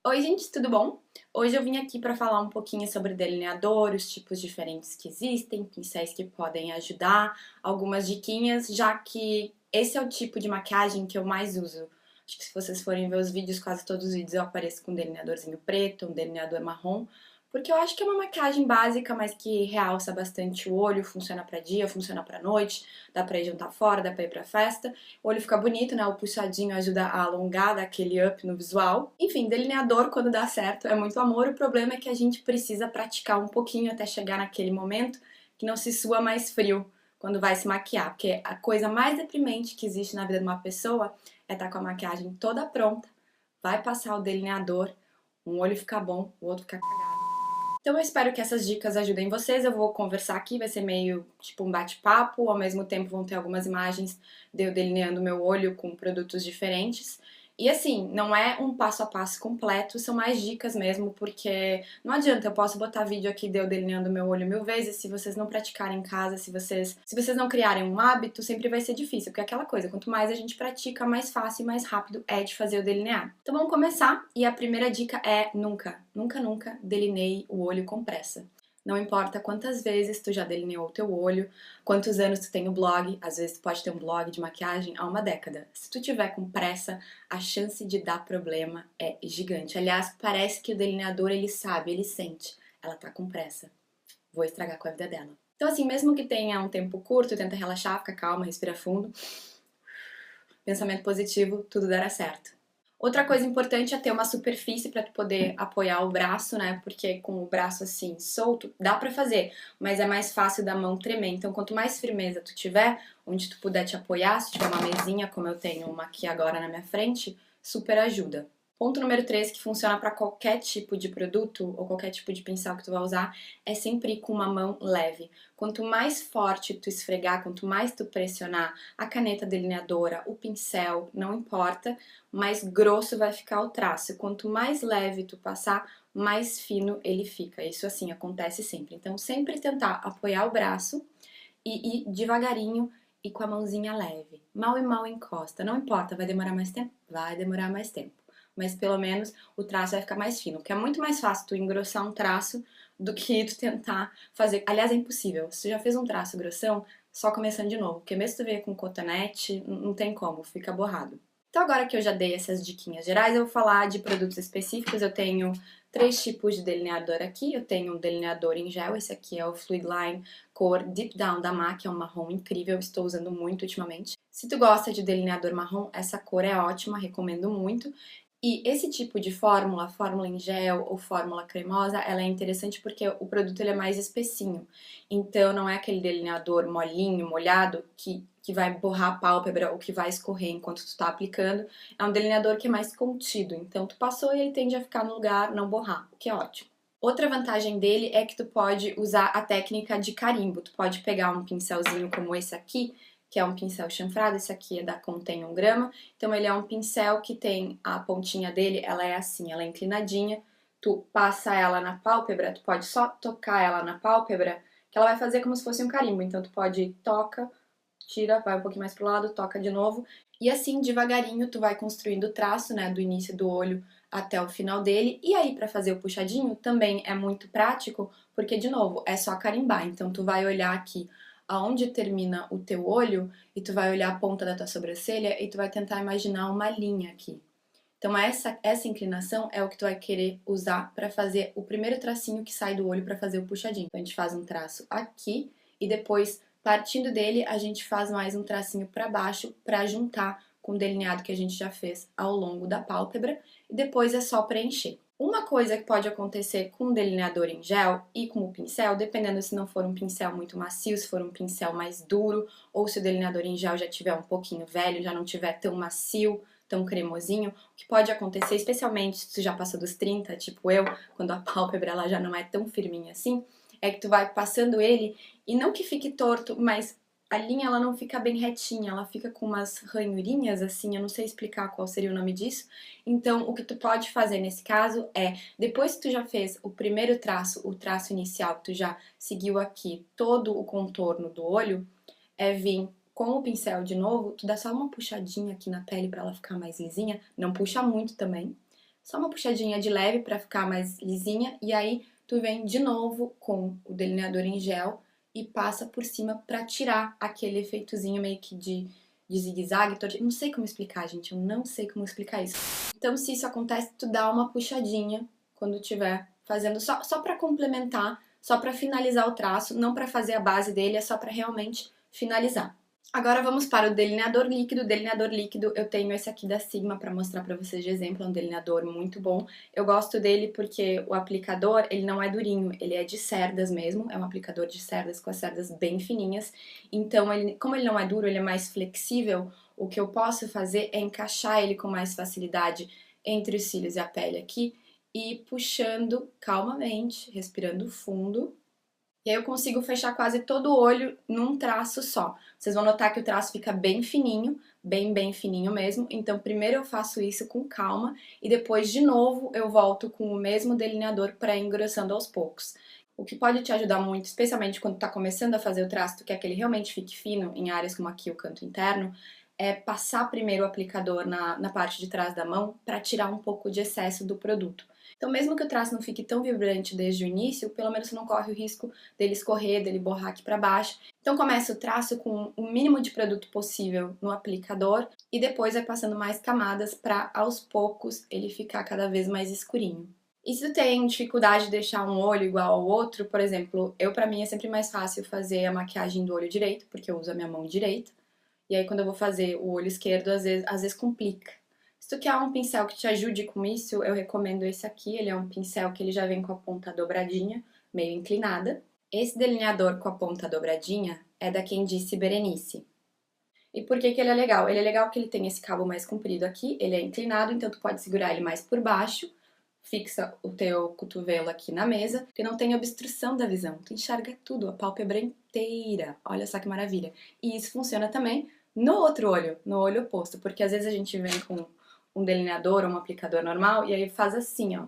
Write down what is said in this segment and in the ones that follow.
Oi gente, tudo bom? Hoje eu vim aqui para falar um pouquinho sobre delineador, os tipos diferentes que existem, pincéis que podem ajudar, algumas diquinhas, já que esse é o tipo de maquiagem que eu mais uso. Acho que se vocês forem ver os vídeos, quase todos os vídeos eu apareço com um delineadorzinho preto, um delineador marrom, porque eu acho que é uma maquiagem básica, mas que realça bastante o olho, funciona para dia, funciona para noite, dá para ir jantar fora, dá para ir para festa. O olho fica bonito, né? O puxadinho ajuda a alongar, dar aquele up no visual. Enfim, delineador, quando dá certo, é muito amor. O problema é que a gente precisa praticar um pouquinho até chegar naquele momento que não se sua mais frio quando vai se maquiar. Porque a coisa mais deprimente que existe na vida de uma pessoa é estar com a maquiagem toda pronta, vai passar o delineador, um olho fica bom, o outro fica cagado. Então eu espero que essas dicas ajudem vocês. Eu vou conversar aqui, vai ser meio tipo um bate-papo, ao mesmo tempo vão ter algumas imagens de eu delineando meu olho com produtos diferentes. E assim, não é um passo a passo completo, são mais dicas mesmo, porque não adianta, eu posso botar vídeo aqui de eu delineando meu olho 1000 vezes, se vocês não praticarem em casa, se vocês não criarem um hábito, sempre vai ser difícil, porque é aquela coisa, quanto mais a gente pratica, mais fácil e mais rápido é de fazer o delinear. Então vamos começar, e a primeira dica é nunca delineie o olho com pressa. Não importa quantas vezes tu já delineou o teu olho, quantos anos tu tem o blog, às vezes tu pode ter um blog de maquiagem há uma década. Se tu tiver com pressa, a chance de dar problema é gigante. Aliás, parece que o delineador ele sabe, ele sente. Ela tá com pressa. Vou estragar com a vida dela. Então assim, mesmo que tenha um tempo curto, tenta relaxar, fica calma, respira fundo. Pensamento positivo, tudo dará certo. Outra coisa importante é ter uma superfície para tu poder apoiar o braço, né? Porque com o braço assim solto dá para fazer, mas é mais fácil da mão tremer. Então, quanto mais firmeza tu tiver, onde tu puder te apoiar, se tiver uma mesinha, como eu tenho uma aqui agora na minha frente, super ajuda. Ponto número 3, que funciona para qualquer tipo de produto ou qualquer tipo de pincel que tu vai usar, é sempre ir com uma mão leve. Quanto mais forte tu esfregar, quanto mais tu pressionar a caneta delineadora, o pincel, não importa, mais grosso vai ficar o traço. Quanto mais leve tu passar, mais fino ele fica. Isso assim acontece sempre. Então sempre tentar apoiar o braço e ir devagarinho e com a mãozinha leve. Mal e mal encosta. Não importa, vai demorar mais tempo? Vai demorar mais tempo. Mas pelo menos o traço vai ficar mais fino, porque é muito mais fácil tu engrossar um traço do que tu tentar fazer. Aliás, é impossível. Se tu já fez um traço grossão, só começando de novo, porque mesmo se tu vier com cotonete, não tem como, fica borrado. Então agora que eu já dei essas diquinhas gerais, eu vou falar de produtos específicos. Eu tenho 3 tipos de delineador aqui. Eu tenho um delineador em gel, esse aqui é o Fluid Line cor Deep Down da MAC, é um marrom incrível, estou usando muito ultimamente. Se tu gosta de delineador marrom, essa cor é ótima, recomendo muito. E esse tipo de fórmula, fórmula em gel ou fórmula cremosa, ela é interessante porque o produto ele é mais espessinho. Então não é aquele delineador molinho, molhado, que vai borrar a pálpebra ou que vai escorrer enquanto tu tá aplicando. É um delineador que é mais contido. Então tu passou e ele tende a ficar no lugar, não borrar, o que é ótimo. Outra vantagem dele é que tu pode usar a técnica de carimbo. Tu pode pegar um pincelzinho como esse aqui, que é um pincel chanfrado, esse aqui é da Contém 1 grama. Então ele é um pincel que tem a pontinha dele, ela é assim, ela é inclinadinha. Tu passa ela na pálpebra, tu pode só tocar ela na pálpebra, que ela vai fazer como se fosse um carimbo. Então tu pode toca, tira, vai um pouquinho mais pro lado, toca de novo. E assim, devagarinho, tu vai construindo o traço, né, do início do olho até o final dele. E aí, para fazer o puxadinho, também é muito prático, porque, de novo, é só carimbar. Então, tu vai olhar aqui aonde termina o teu olho e tu vai olhar a ponta da tua sobrancelha e tu vai tentar imaginar uma linha aqui. Então, essa inclinação é o que tu vai querer usar para fazer o primeiro tracinho que sai do olho para fazer o puxadinho. Então, a gente faz um traço aqui e depois, partindo dele, a gente faz mais um tracinho para baixo para juntar com o delineado que a gente já fez ao longo da pálpebra e depois é só preencher. Uma coisa que pode acontecer com o delineador em gel e com o pincel, dependendo se não for um pincel muito macio, se for um pincel mais duro, ou se o delineador em gel já tiver um pouquinho velho, já não tiver tão macio, tão cremosinho, o que pode acontecer, especialmente se tu já passou dos 30, tipo eu, quando a pálpebra ela já não é tão firminha assim, é que tu vai passando ele e não que fique torto, mas a linha ela não fica bem retinha, ela fica com umas ranhurinhas assim, eu não sei explicar qual seria o nome disso. Então, o que tu pode fazer nesse caso é, depois que tu já fez o primeiro traço, o traço inicial, que tu já seguiu aqui todo o contorno do olho, é vir com o pincel de novo, tu dá só uma puxadinha aqui na pele pra ela ficar mais lisinha, não puxa muito também, só uma puxadinha de leve pra ficar mais lisinha, e aí tu vem de novo com o delineador em gel e passa por cima pra tirar aquele efeitozinho meio que de zigue-zague. Não sei como explicar, gente, eu não sei como explicar isso. Então, se isso acontece, tu dá uma puxadinha quando tiver fazendo, só pra complementar, só pra finalizar o traço, não pra fazer a base dele, é só pra realmente finalizar. Agora vamos para o delineador líquido. O delineador líquido eu tenho esse aqui da Sigma para mostrar para vocês de exemplo, é um delineador muito bom. Eu gosto dele porque o aplicador, ele não é durinho, ele é de cerdas mesmo, é um aplicador de cerdas com as cerdas bem fininhas. Então, como ele não é duro, ele é mais flexível, o que eu posso fazer é encaixar ele com mais facilidade entre os cílios e a pele aqui e ir puxando calmamente, respirando fundo. E aí eu consigo fechar quase todo o olho num traço só. Vocês vão notar que o traço fica bem fininho, bem fininho mesmo. Então primeiro eu faço isso com calma e depois de novo eu volto com o mesmo delineador para ir engrossando aos poucos. O que pode te ajudar muito, especialmente quando tá começando a fazer o traço, tu quer que ele realmente fique fino em áreas como aqui o canto interno, é passar primeiro o aplicador na parte de trás da mão para tirar um pouco de excesso do produto. Então, mesmo que o traço não fique tão vibrante desde o início, pelo menos você não corre o risco dele escorrer, dele borrar aqui para baixo. Então, começa o traço com o mínimo de produto possível no aplicador e depois vai passando mais camadas para, aos poucos, ele ficar cada vez mais escurinho. E se tu tem dificuldade de deixar um olho igual ao outro, por exemplo, pra mim é sempre mais fácil fazer a maquiagem do olho direito, porque eu uso a minha mão direita. E aí, quando eu vou fazer o olho esquerdo, às vezes complica. Se tu quer um pincel que te ajude com isso, eu recomendo esse aqui. Ele é um pincel que ele já vem com a ponta dobradinha, meio inclinada. Esse delineador com a ponta dobradinha é da Quem Disse Berenice. E por que ele é legal? Ele é legal porque ele tem esse cabo mais comprido aqui, ele é inclinado, então tu pode segurar ele mais por baixo, fixa o teu cotovelo aqui na mesa, que não tem obstrução da visão, tu enxerga tudo, a pálpebra inteira, olha só que maravilha. E isso funciona também no outro olho, no olho oposto, porque às vezes a gente vem com um delineador ou um aplicador normal e aí faz assim, ó.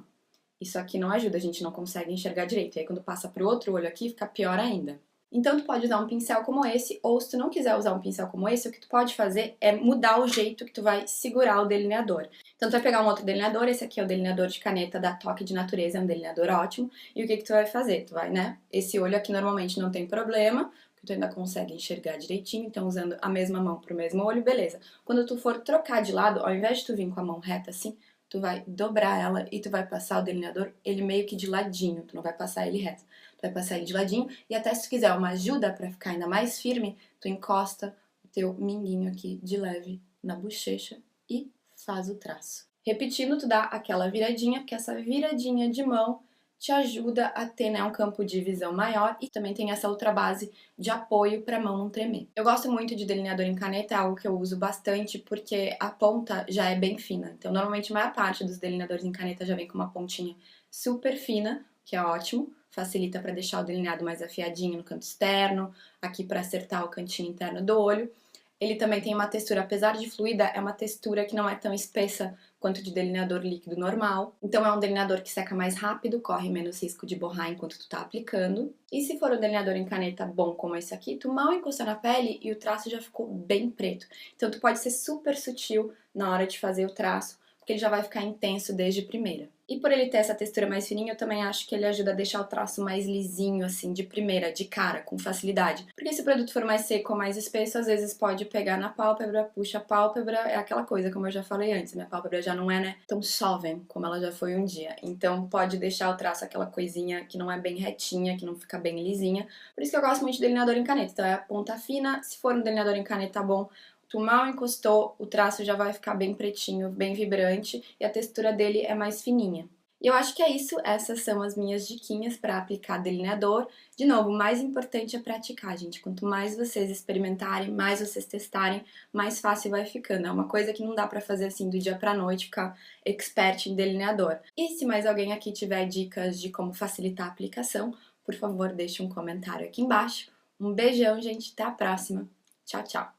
Isso aqui não ajuda, a gente não consegue enxergar direito, e aí quando passa pro outro olho aqui fica pior ainda. Então tu pode usar um pincel como esse, ou se tu não quiser usar um pincel como esse, o que tu pode fazer é mudar o jeito que tu vai segurar o delineador. Então tu vai pegar um outro delineador, esse aqui é o delineador de caneta da Toque de Natureza, é um delineador ótimo, e o que tu vai fazer? Tu vai, né, esse olho aqui normalmente não tem problema, porque tu ainda consegue enxergar direitinho, então usando a mesma mão pro mesmo olho, beleza. Quando tu for trocar de lado, ao invés de tu vir com a mão reta assim, tu vai dobrar ela e tu vai passar o delineador, ele meio que de ladinho, tu não vai passar ele reto. Tu vai passar ele de ladinho e até se tu quiser uma ajuda pra ficar ainda mais firme, tu encosta o teu minguinho aqui de leve na bochecha e faz o traço. Repetindo, tu dá aquela viradinha, porque essa viradinha de mão te ajuda a ter, né, um campo de visão maior e também tem essa outra base de apoio para a mão não tremer. Eu gosto muito de delineador em caneta, é algo que eu uso bastante porque a ponta já é bem fina. Então, normalmente a maior parte dos delineadores em caneta já vem com uma pontinha super fina, que é ótimo, facilita para deixar o delineado mais afiadinho no canto externo, aqui para acertar o cantinho interno do olho. Ele também tem uma textura, apesar de fluida, é uma textura que não é tão espessa quanto de delineador líquido normal. Então é um delineador que seca mais rápido, corre menos risco de borrar enquanto tu tá aplicando. E se for um delineador em caneta bom como esse aqui, tu mal encostou na pele e o traço já ficou bem preto. Então tu pode ser super sutil na hora de fazer o traço, porque ele já vai ficar intenso desde primeira. E por ele ter essa textura mais fininha, eu também acho que ele ajuda a deixar o traço mais lisinho, assim, de primeira, de cara, com facilidade. Porque se o produto for mais seco ou mais espesso, às vezes pode pegar na pálpebra, puxa a pálpebra, é aquela coisa, como eu já falei antes, minha pálpebra já não é, né, tão jovem como ela já foi um dia. Então pode deixar o traço aquela coisinha que não é bem retinha, que não fica bem lisinha. Por isso que eu gosto muito de delineador em caneta. Então é a ponta fina, se for um delineador em caneta bom, tu mal encostou, o traço já vai ficar bem pretinho, bem vibrante e a textura dele é mais fininha. E eu acho que é isso, essas são as minhas diquinhas para aplicar delineador. De novo, o mais importante é praticar, gente. Quanto mais vocês experimentarem, mais vocês testarem, mais fácil vai ficando. É uma coisa que não dá para fazer assim do dia pra noite, ficar expert em delineador. E se mais alguém aqui tiver dicas de como facilitar a aplicação, por favor, deixe um comentário aqui embaixo. Um beijão, gente, até a próxima. Tchau, tchau!